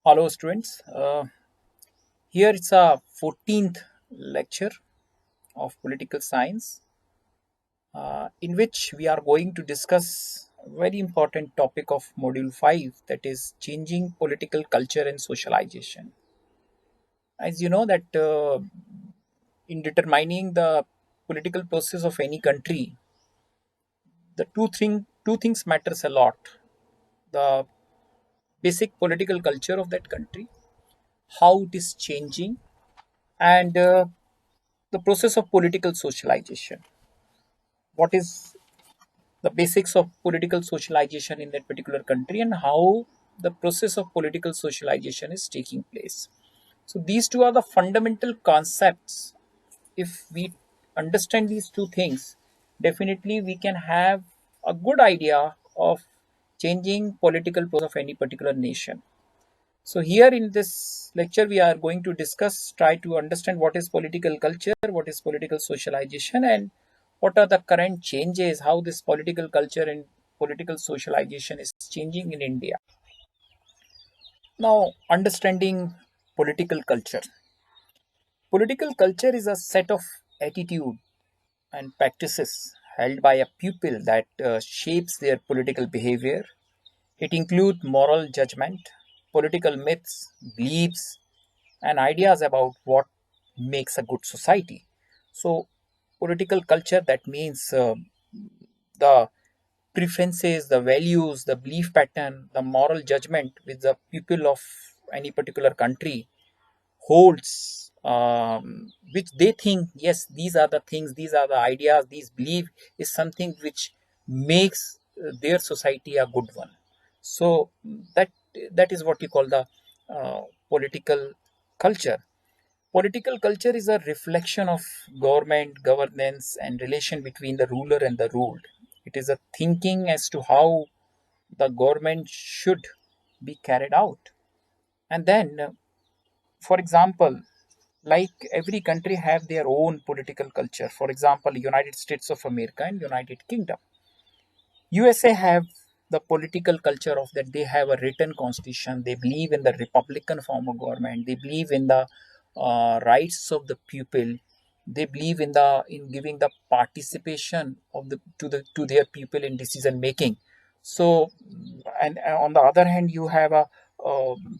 Hello, students. Here it's a 14th lecture of political science, in which we are going to discuss a very important topic of Module 5, that is changing political culture and socialization. As you know that in determining the political process of any country, the two things matters a lot: the basic political culture of that country, how it is changing, and the process of political socialization. What is the basics of political socialization in that particular country, and how the process of political socialization is taking place. So these two are the fundamental concepts. If we understand these two things, definitely we can have a good idea of changing political process of any particular nation. So here in this lecture, we are going to discuss, try to understand what is political culture, what is political socialization, and what are the current changes, how this political culture and political socialization is changing in India. Now, understanding political culture. Political culture is a set of attitude and practices held by a people that shapes their political behavior. It includes moral judgment, political myths, beliefs, and ideas about what makes a good society. So, political culture, that means the preferences, the values, the belief pattern, the moral judgment which the people of any particular country holds, which they think, yes, these are the things, these are the ideas, these belief is something which makes their society a good one. So that is what you call the political culture. Political culture is a reflection of government, governance, and relation between the ruler and the ruled. It is a thinking as to how the government should be carried out. And then, for example, like every country have their own political culture. For example, United States of America and United Kingdom. USA have the political culture of that they have a written constitution. They believe in the republican form of government. They believe in the rights of the people. They believe in the in giving the participation of the to their people in decision making. So, and on the other hand, you have a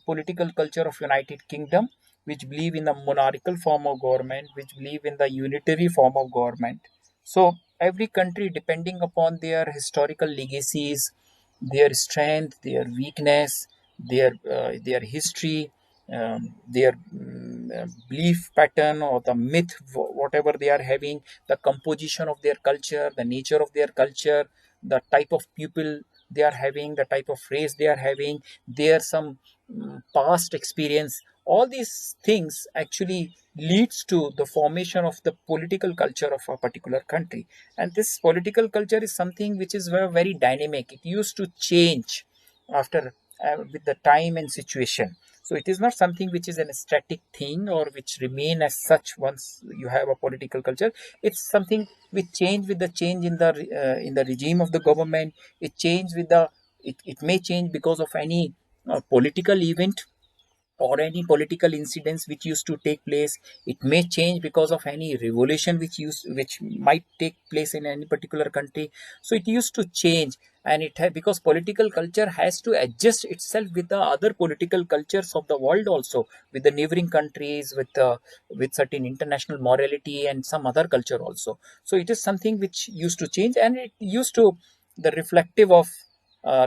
political culture of United Kingdom, which believe in the monarchical form of government, which believe in the unitary form of government. So every country, depending upon their historical legacies, their strength, their weakness, their history, their belief pattern or the myth, whatever they are having, the composition of their culture, the nature of their culture, the type of people they are having, the type of race they are having, their some past experience. All these things actually leads to the formation of the political culture of a particular country. And this political culture is something which is very, very dynamic. It used to change after with the time and situation. So it is not something which is an static thing or which remain as such once you have a political culture. It's something which change with the change in the regime of the government. It may change because of any political event or any political incidents which used to take place. It may change because of any revolution which might take place in any particular country. So it used to change, and because political culture has to adjust itself with the other political cultures of the world, also with the neighboring countries, with certain international morality and some other culture also. So it is something which used to change, and it used to the reflective of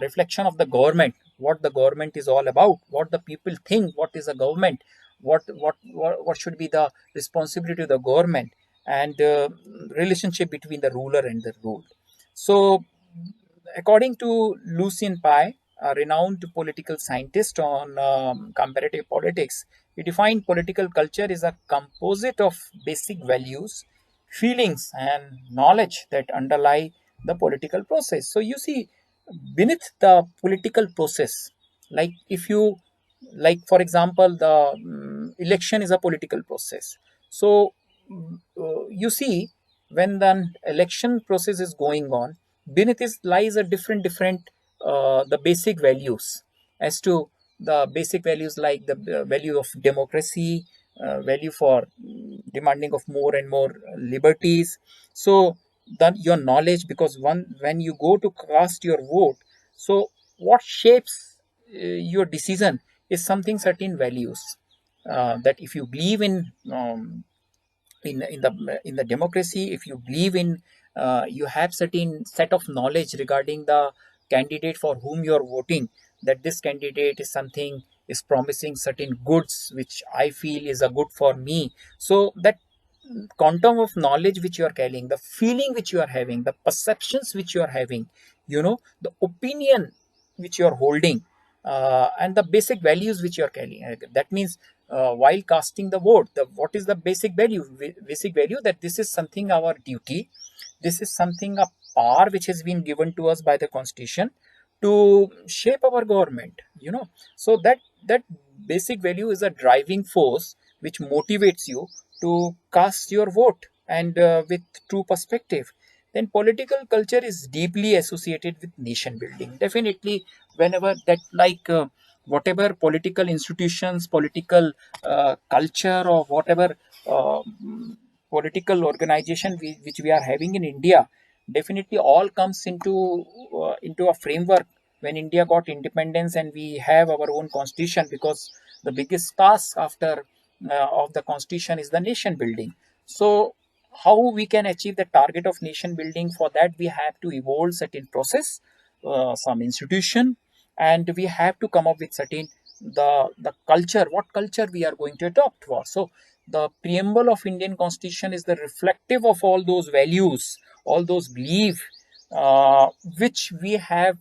reflection of the government, what the government is all about, what the people think, what is a government, what should be the responsibility of the government, and relationship between the ruler and the ruled. So, according to Lucien Pai, a renowned political scientist on comparative politics, he defined political culture is a composite of basic values, feelings, and knowledge that underlie the political process. So you see, beneath the political process, like if you like for example the election is a political process. So you see, when the election process is going on, beneath it lies a different the basic values as to the basic values like the value of democracy, value for demanding of more and more liberties. So that your knowledge, because when you go to cast your vote, so what shapes your decision is something certain values, that if you believe in the democracy, if you believe in, you have certain set of knowledge regarding the candidate for whom you are voting, that this candidate is something, is promising certain goods which I feel is a good for me. So that quantum of knowledge which you are carrying, the feeling which you are having, the perceptions which you are having, the opinion which you are holding, and the basic values which you are carrying. That means, while casting the vote, what is the basic value? Basic value that this is something our duty, this is something a power which has been given to us by the constitution to shape our government. So that basic value is a driving force which motivates you to cast your vote, and with true perspective. Then political culture is deeply associated with nation building. Definitely, whenever that, like, whatever political institutions, political culture, or whatever uh, political organization which we are having in India, definitely all comes into a framework when India got independence and we have our own constitution, because the biggest task after of the constitution is the nation building. So how we can achieve the target of nation building? For that we have to evolve certain process, some institution, and we have to come up with certain, the culture, what culture we are going to adopt for. So the preamble of Indian constitution is the reflective of all those values, all those beliefs, uh, which we have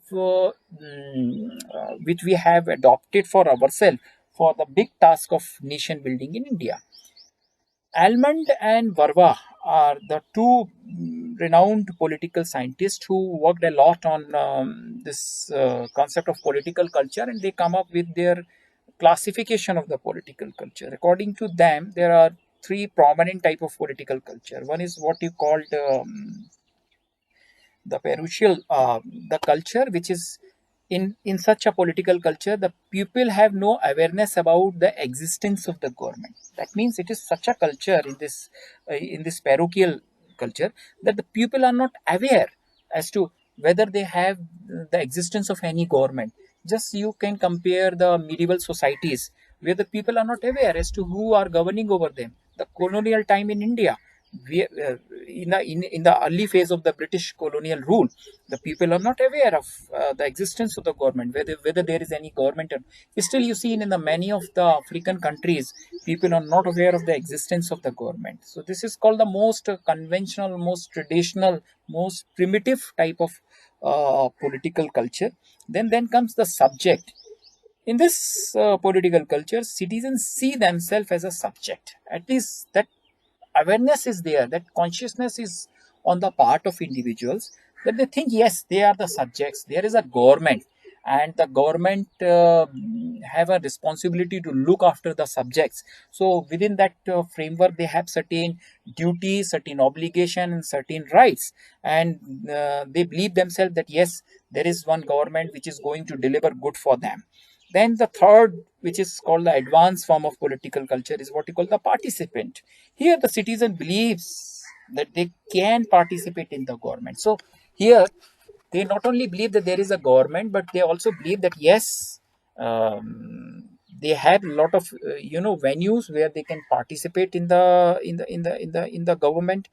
which we have adopted for ourselves for the big task of nation building in India. Almond and Varva are the two renowned political scientists who worked a lot on this concept of political culture, and they come up with their classification of the political culture. According to them, there are three prominent type of political culture. One is what you called the parochial, the culture which is in such a political culture, the people have no awareness about the existence of the government. That means it is such a culture in this parochial culture, that the people are not aware as to whether they have the existence of any government. Just you can compare the medieval societies where the people are not aware as to who are governing over them. The colonial time in India, in the early phase of the British colonial rule, the people are not aware of the existence of the government, whether there is any government. Still, you see in the many of the African countries, people are not aware of the existence of the government. So this is called the most conventional, most traditional, most primitive type of political culture. Then comes the subject. In this political culture, citizens see themselves as a subject. At least that awareness is there, that consciousness is on the part of individuals, that they think yes, they are the subjects, there is a government, and the government have a responsibility to look after the subjects. So within that framework, they have certain duties, certain obligation, and certain rights, and they believe themselves that yes, there is one government which is going to deliver good for them. Then the third, which is called the advanced form of political culture, is what you call the participant. Here, the citizen believes that they can participate in the government. So here, they not only believe that there is a government, but they also believe that yes, they have a lot of venues where they can participate in the government.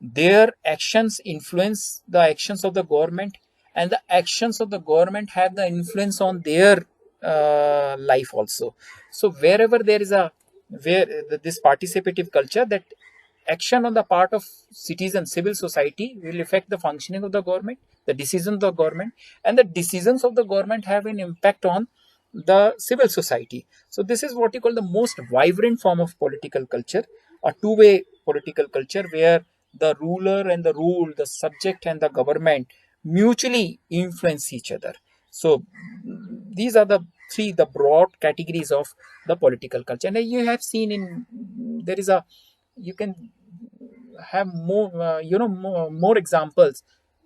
Their actions influence the actions of the government, and the actions of the government have the influence on their life also. So wherever there is a where this participative culture, that action on the part of citizens, civil society, will affect the functioning of the government, the decisions of the government, and the decisions of the government have an impact on the civil society. So this is what you call the most vibrant form of political culture, a two-way political culture where the ruler and the rule, the subject and the government mutually influence each other. So these are the broad categories of the political culture. And you have seen in there is a you can have more examples,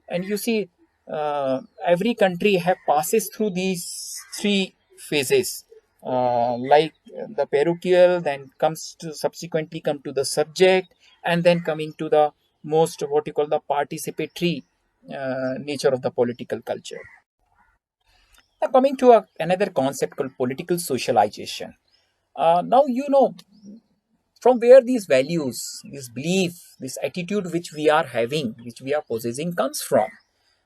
and you see every country have passes through these three phases. like the parochial, then comes to subsequently come to the subject, and then coming to the most what you call the participatory nature of the political culture. Now coming to another concept called political socialization. Now from where these values, this belief, this attitude which we are having, which we are possessing, comes from.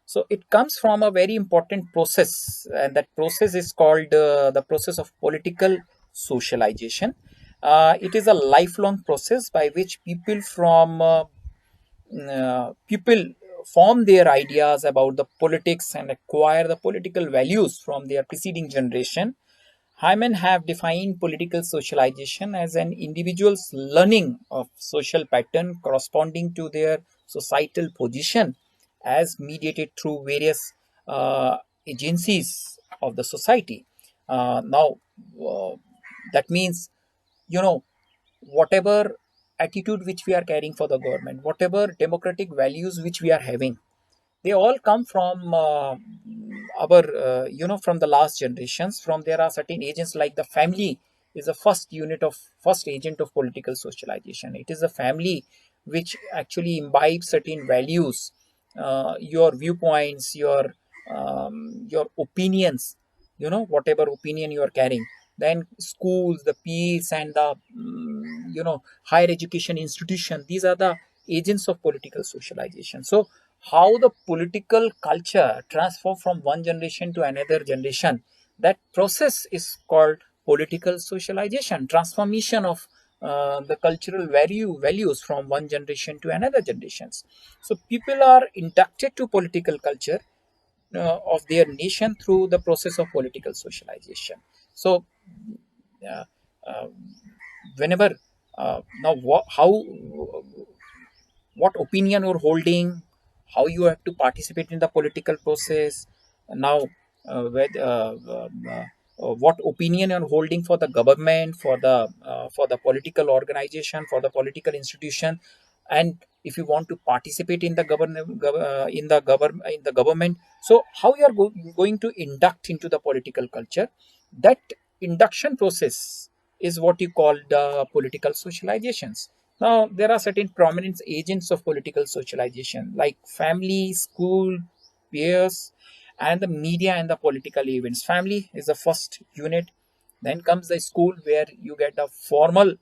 So it comes from a very important process, and that process is called the process of political socialization. It is a lifelong process by which people form their ideas about the politics and acquire the political values from their preceding generation. Hyman have defined political socialization as an individual's learning of social pattern corresponding to their societal position as mediated through various uh, agencies of the society. Now, uh, that means, you know, whatever attitude which we are carrying for the government, whatever democratic values which we are having, they all come from our from the last generations. From there are certain agents like the family is the first agent of political socialization. It is a family which actually imbibes certain values, your viewpoints, your opinions, whatever opinion you are carrying. Then schools, the peers, and the higher education institution, these are the agents of political socialization. So how the political culture transform from one generation to another generation, that process is called political socialization, transformation of the cultural values from one generation to another generations. So people are inducted to political culture of their nation through the process of political socialization. So uh, uh, whenever now how what opinion you're holding, how you have to participate in the political process. Now, what opinion you're holding for the government, for the political organization, for the political institution, and if you want to participate in the in the government, so how you are going to induct into the political culture. That induction process is what you call the political socializations. Now, there are certain prominent agents of political socialization like family, school, peers, and the media and the political events. Family is the first unit. Then comes the school where you get a formal,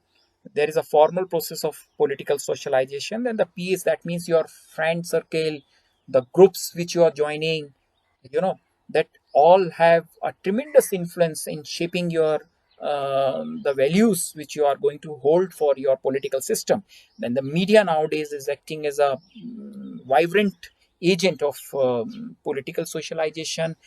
there is a formal process of political socialization. Then the peers, that means your friend circle, the groups which you are joining, you know, that all have a tremendous influence in shaping your the values which you are going to hold for your political system. Then the media nowadays is acting as a vibrant agent of political socialization.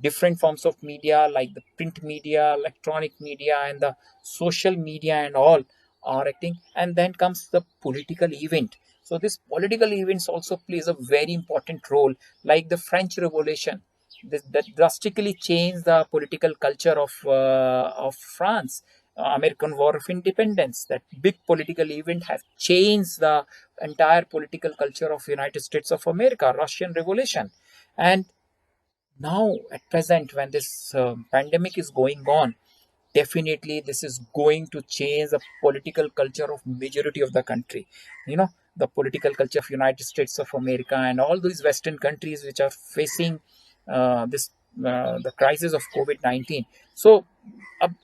Different forms of media like the print media, electronic media, and the social media and all are acting. And then comes the political event. So this political events also plays a very important role, like the French Revolution. That drastically changed the political culture of France. American War of Independence, that big political event, have changed the entire political culture of United States of America. Russian Revolution, and now at present when this pandemic is going on, definitely this is going to change the political culture of majority of the country. The political culture of United States of America and all these western countries which are facing this the crisis of COVID-19. So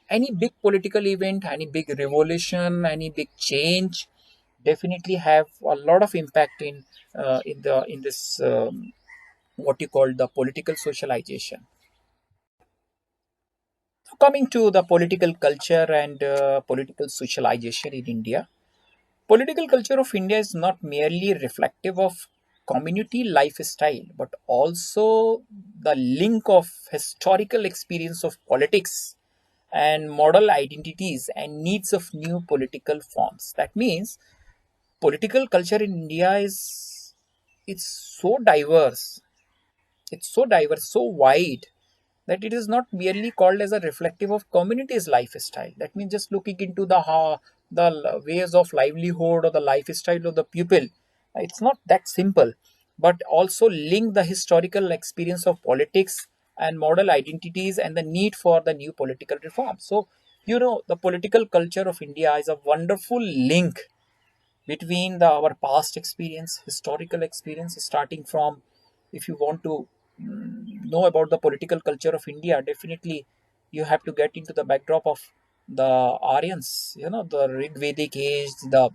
any big political event, any big revolution, any big change definitely have a lot of impact in this what you call the political socialization. Coming to the political culture and political socialization in India, political culture of India is not merely reflective of community lifestyle, but also the link of historical experience of politics and model identities and needs of new political forms. That means political culture in India is it's so diverse, so wide, that it is not merely called as a reflective of community's lifestyle. That means just looking into the ways of livelihood or the lifestyle of the people. It's not that simple, but also link the historical experience of politics and model identities and the need for the new political reform. So, the political culture of India is a wonderful link between our past experience, historical experience, starting from, if you want to know about the political culture of India, definitely you have to get into the backdrop of the Aryans, the Rig Vedic age, the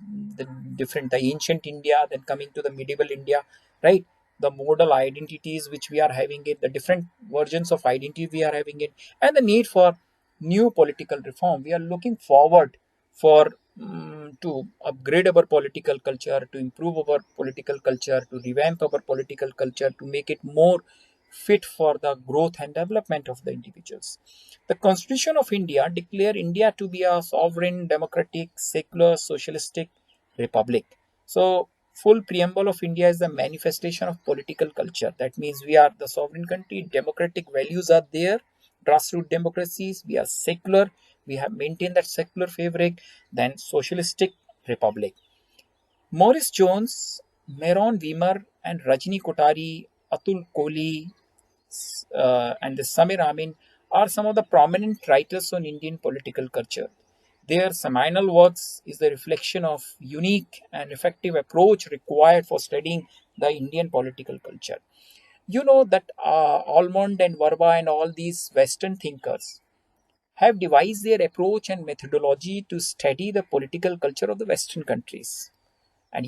different, the ancient India, then coming to the medieval India, right? The modal identities which we are having it, the different versions of identity we are having it, and the need for new political reform. We are looking forward for to upgrade our political culture, to improve our political culture, to revamp our political culture, to make it more fit for the growth and development of the individuals. The Constitution of India declare India to be a sovereign, democratic, secular, socialistic republic. So, full preamble of India is the manifestation of political culture. That means we are the sovereign country, democratic values are there, grassroots democracies, we are secular, we have maintained that secular fabric, then socialistic republic. Maurice Jones, Meron Weimer, and Rajni Kotari, Atul Kohli, and the Samir Amin are some of the prominent writers on Indian political culture. Their seminal works is the reflection of unique and effective approach required for studying the Indian political culture. You know that Almond and Verba and all these Western thinkers have devised their approach and methodology to study the political culture of the Western countries. And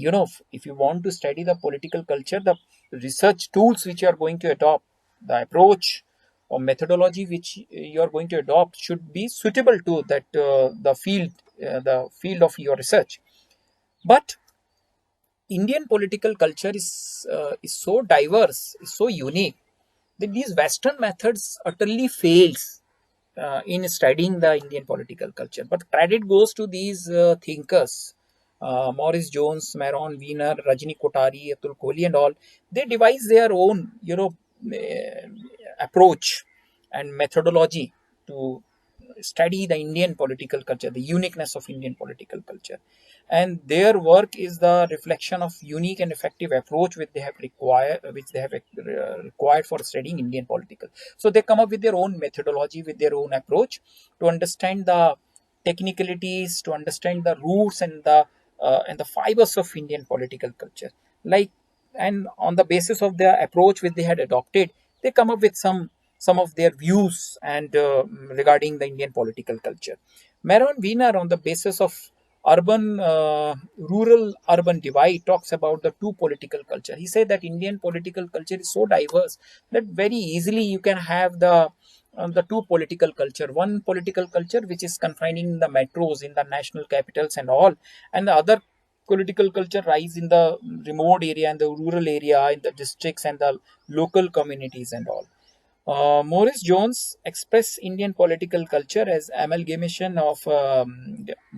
if you want to study the political culture, the research tools which you are going to adopt, the approach or methodology which you are going to adopt should be suitable to that the field of your research. But Indian political culture is so diverse, is so unique that these Western methods utterly fails in studying the Indian political culture. But credit goes to these thinkers, Morris Jones, Maron Wiener, Rajni Kotari, Atul Kohli, and all. They devise their own, approach and methodology to study the Indian political culture, the uniqueness of Indian political culture. And their work is the reflection of unique and effective approach which they have required for studying Indian political. So they come up with their own methodology, with their own approach to understand the technicalities, to understand the roots and the fibers of Indian political culture. Like, and on the basis of their approach which they had adopted, they come up with some of their views and regarding the Indian political culture. Maron Wiener, on the basis of urban rural urban divide, talks about the two political culture. He said that Indian political culture is so diverse that very easily you can have the two political culture, one political culture which is confining the metros in the national capitals and all, and the other political culture rise in the remote area and the rural area, in the districts and the local communities and all. Maurice Jones expressed Indian political culture as amalgamation of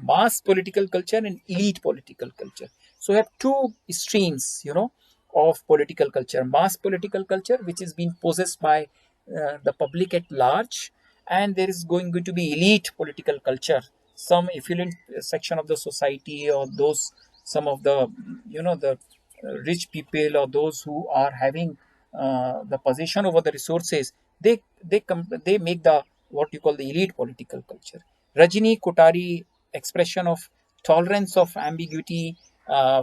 mass political culture and elite political culture. So we have two streams, of political culture: mass political culture, which is being possessed by the public at large, and there is going to be elite political culture, some affluent section of the society, or those some of the the rich people, or those who are having the possession over the resources. They make the what you call the elite political culture. Rajini Kotari expression of tolerance of ambiguity,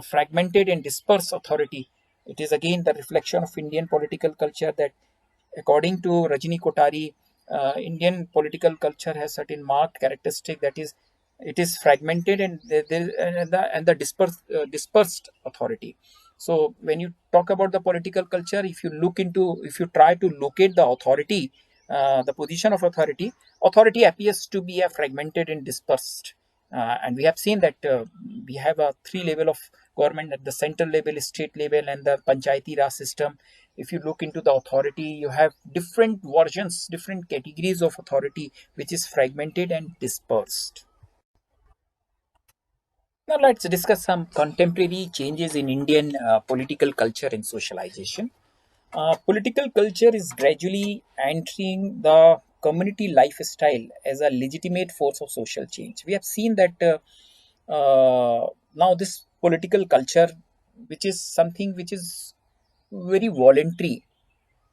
fragmented and dispersed authority. It is again the reflection of Indian political culture that, according to Rajini Kotari, Indian political culture has certain marked characteristic, that is, it is fragmented and the dispersed authority. So when you talk about the political culture, if you try to locate the authority, the position of authority appears to be a fragmented and dispersed. And we have seen that we have a three level of government: at the central level, state level, and the panchayati raj system. If you look into the authority, you have different versions, different categories of authority, which is fragmented and dispersed. Now let's discuss some contemporary changes in Indian political culture and socialization. Political culture is gradually entering the community lifestyle as a legitimate force of social change. We have seen that now this political culture, which is something which is very voluntary,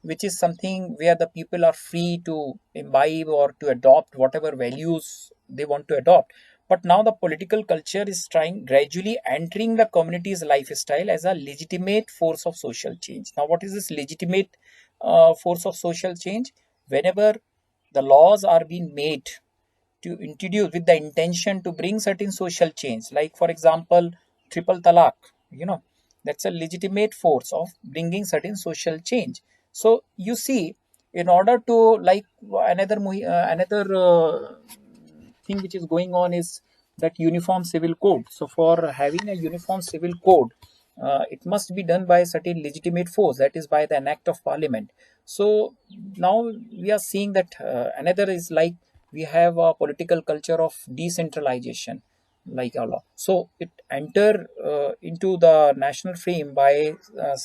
which is something where the people are free to imbibe or to adopt whatever values they want to adopt. But now the political culture is trying gradually entering the community's lifestyle as a legitimate force of social change. Now, what is this legitimate force of social change? Whenever the laws are being made to introduce with the intention to bring certain social change, like for example triple talaq, you know, that's a legitimate force of bringing certain social change. So you see, in order to, like, another thing which is going on is that uniform civil code. So for having a uniform civil code, it must be done by a certain legitimate force, that is by the act of parliament. So now we are seeing that another is like we have a political culture of decentralization, like a law. So it enter into the national frame by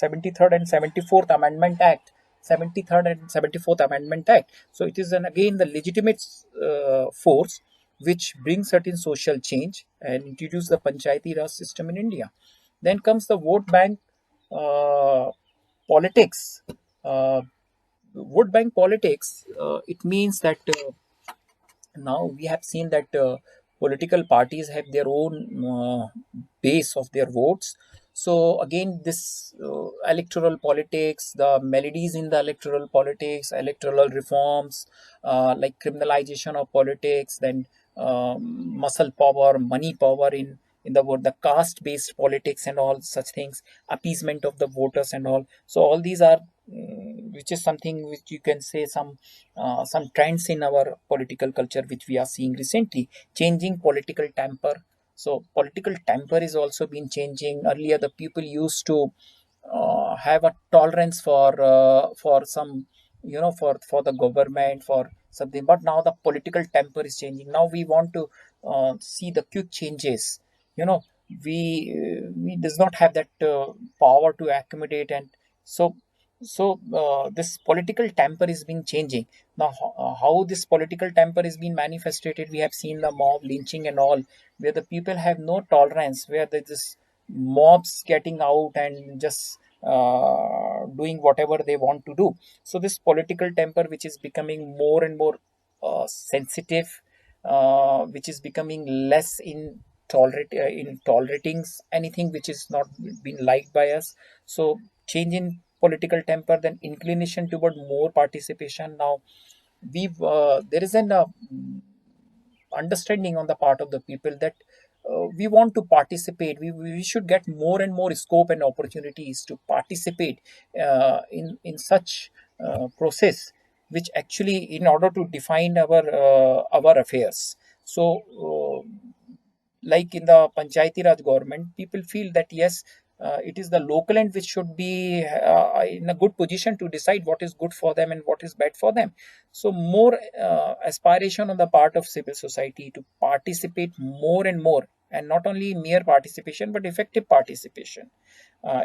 73rd and 74th Amendment Act. 73rd and 74th Amendment Act. So it is an, again the legitimate force which brings certain social change and introduce the Panchayati Raj system in India. Then comes the vote bank uh, politics. Uh, Vote bank politics. It means that now we have seen that political parties have their own base of their votes. So again, this electoral politics, the melodies in the electoral politics, electoral reforms, like criminalization of politics, then muscle power, money power in the word, the caste based politics and all such things, appeasement of the voters and all. So all these are which is something which you can say some trends in our political culture which we are seeing recently. Changing political temper. So political temper is also been changing. Earlier the people used to have a tolerance for some, you know, for the government, for something, but now the political temper is changing. Now we want to see the quick changes, you know. We does not have that power to accommodate. And so this political temper is being changing. Now how this political temper is being manifested, we have seen the mob lynching and all, where the people have no tolerance, where there is mobs getting out and just doing whatever they want to do. So this political temper which is becoming more and more sensitive, which is becoming less in tolerating anything which is not being liked by us. So change in political temper, then inclination toward more participation. Now we've there is an understanding on the part of the people that we want to participate. We should get more and more scope and opportunities to participate in such process, which actually in order to define our affairs. So like in the Panchayati Raj government, people feel that yes, it is the local end which should be in a good position to decide what is good for them and what is bad for them. So more aspiration on the part of civil society to participate more and more, and not only mere participation but effective participation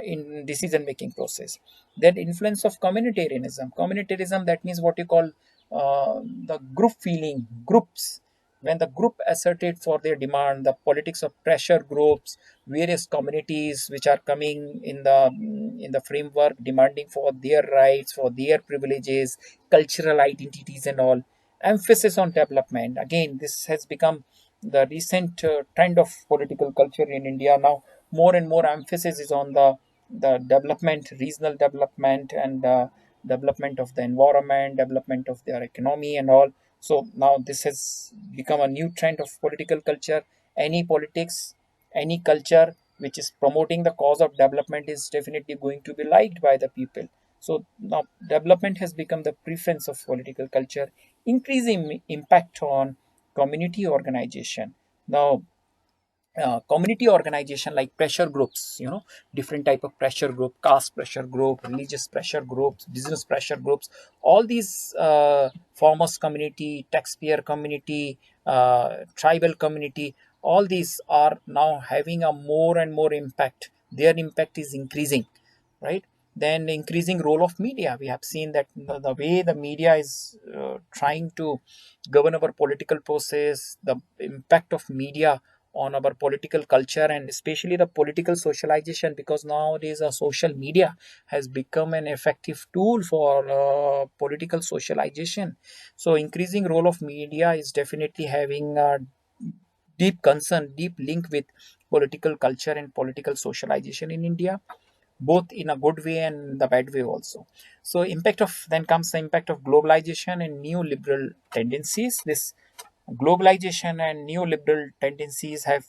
in decision making process. Then influence of communitarianism. Communitarianism, that means what you call the group feeling, groups. When the group asserted for their demand, the politics of pressure groups, various communities which are coming in the framework demanding for their rights, for their privileges, cultural identities and all. Emphasis on development. Again, this has become the recent trend of political culture in India. Now more and more emphasis is on the development, regional development, and development of the environment, development of their economy and all. So now this has become a new trend of political culture. Any politics, any culture which is promoting the cause of development is definitely going to be liked by the people. So now development has become the preference of political culture. Increasing impact on community organization. Now community organization like pressure groups, you know, different type of pressure group, caste pressure group, religious pressure groups, business pressure groups, all these farmers community, taxpayer community, tribal community, all these are now having a more and more impact. Their impact is increasing, right? Then increasing role of media. We have seen that the way the media is trying to govern our political process, the impact of media on our political culture and especially the political socialization, because nowadays social media has become an effective tool for political socialization. So increasing role of media is definitely having a deep concern, deep link with political culture and political socialization in India, both in a good way and the bad way also. So impact of then comes the impact of globalization and neoliberal tendencies. This globalization and neoliberal tendencies have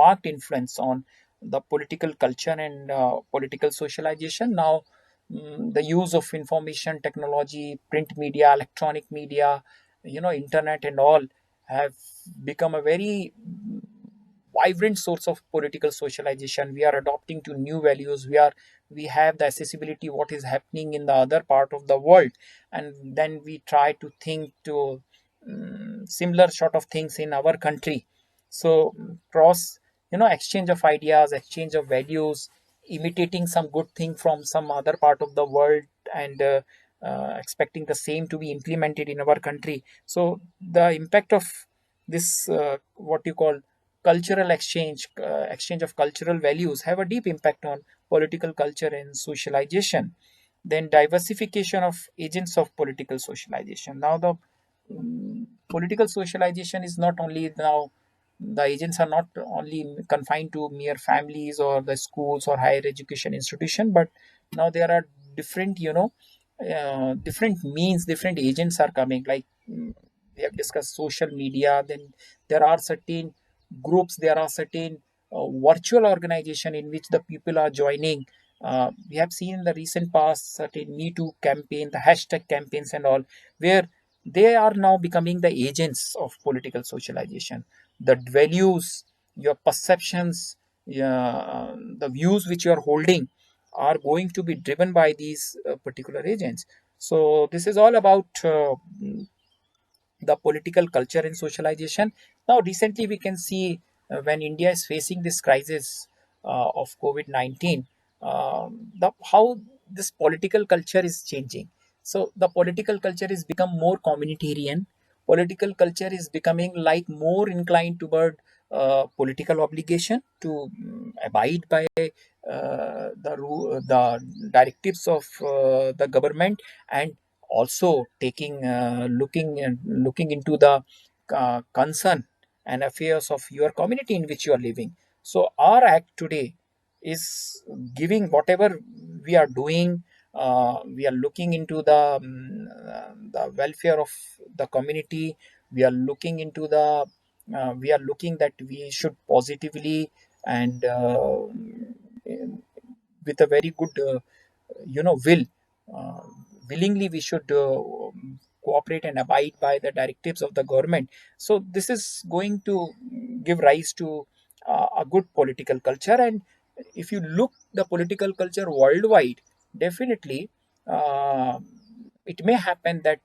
marked influence on the political culture and political socialization. Now, the use of information technology, print media, electronic media, internet and all have become a very vibrant source of political socialization. We are adopting to new values. We have the accessibility what is happening in the other part of the world, and then we try to think to similar sort of things in our country. So cross, exchange of ideas, exchange of values, imitating some good thing from some other part of the world, and expecting the same to be implemented in our country. So the impact of this what you call cultural exchange of cultural values have a deep impact on political culture and socialization. Then diversification of agents of political socialization. Now the political socialization is not only now, the agents are not only confined to mere families or the schools or higher education institution, but now there are different, different means, different agents are coming, like we have discussed social media. Then there are certain groups, there are certain virtual organization in which the people are joining. We have seen in the recent past certain Me Too campaign, the hashtag campaigns and all, where they are now becoming the agents of political socialization. The values, your perceptions, the views which you are holding are going to be driven by these particular agents. So this is all about the political culture and socialization. Now, recently, we can see when India is facing this crisis of COVID 19, how this political culture is changing. So, the political culture is become more communitarian. Political culture is becoming like more inclined toward political obligation to abide by the directives of the government, and also taking looking into the concern and affairs of your community in which you are living. So our act today is giving whatever we are doing. We are looking into the welfare of the community. We are looking into the we are looking that we should positively and with a very good will, uh, willingly we should cooperate and abide by the directives of the government. So this is going to give rise to a good political culture. And if you look the political culture worldwide, definitely uh, it may happen that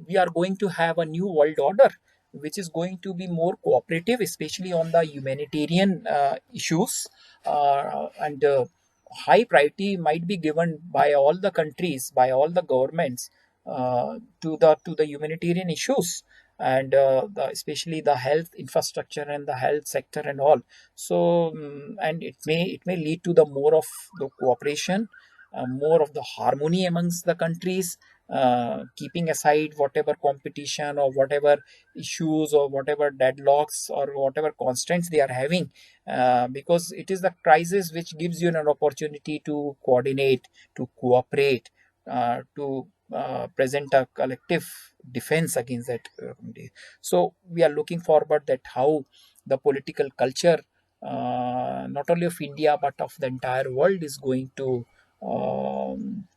we are going to have a new world order which is going to be more cooperative, especially on the humanitarian issues, and high priority might be given by all the countries, by all the governments, to the humanitarian issues, and especially the health infrastructure and the health sector and all. So and it may lead to the more of the cooperation, more of the harmony amongst the countries, keeping aside whatever competition or whatever issues or whatever deadlocks or whatever constraints they are having, because it is the crisis which gives you an opportunity to coordinate, to cooperate, to present a collective defense against that community. So we are looking forward that how the political culture, not only of India but of the entire world, is going to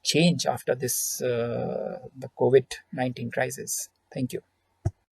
change after this the COVID-19 crisis. Thank you.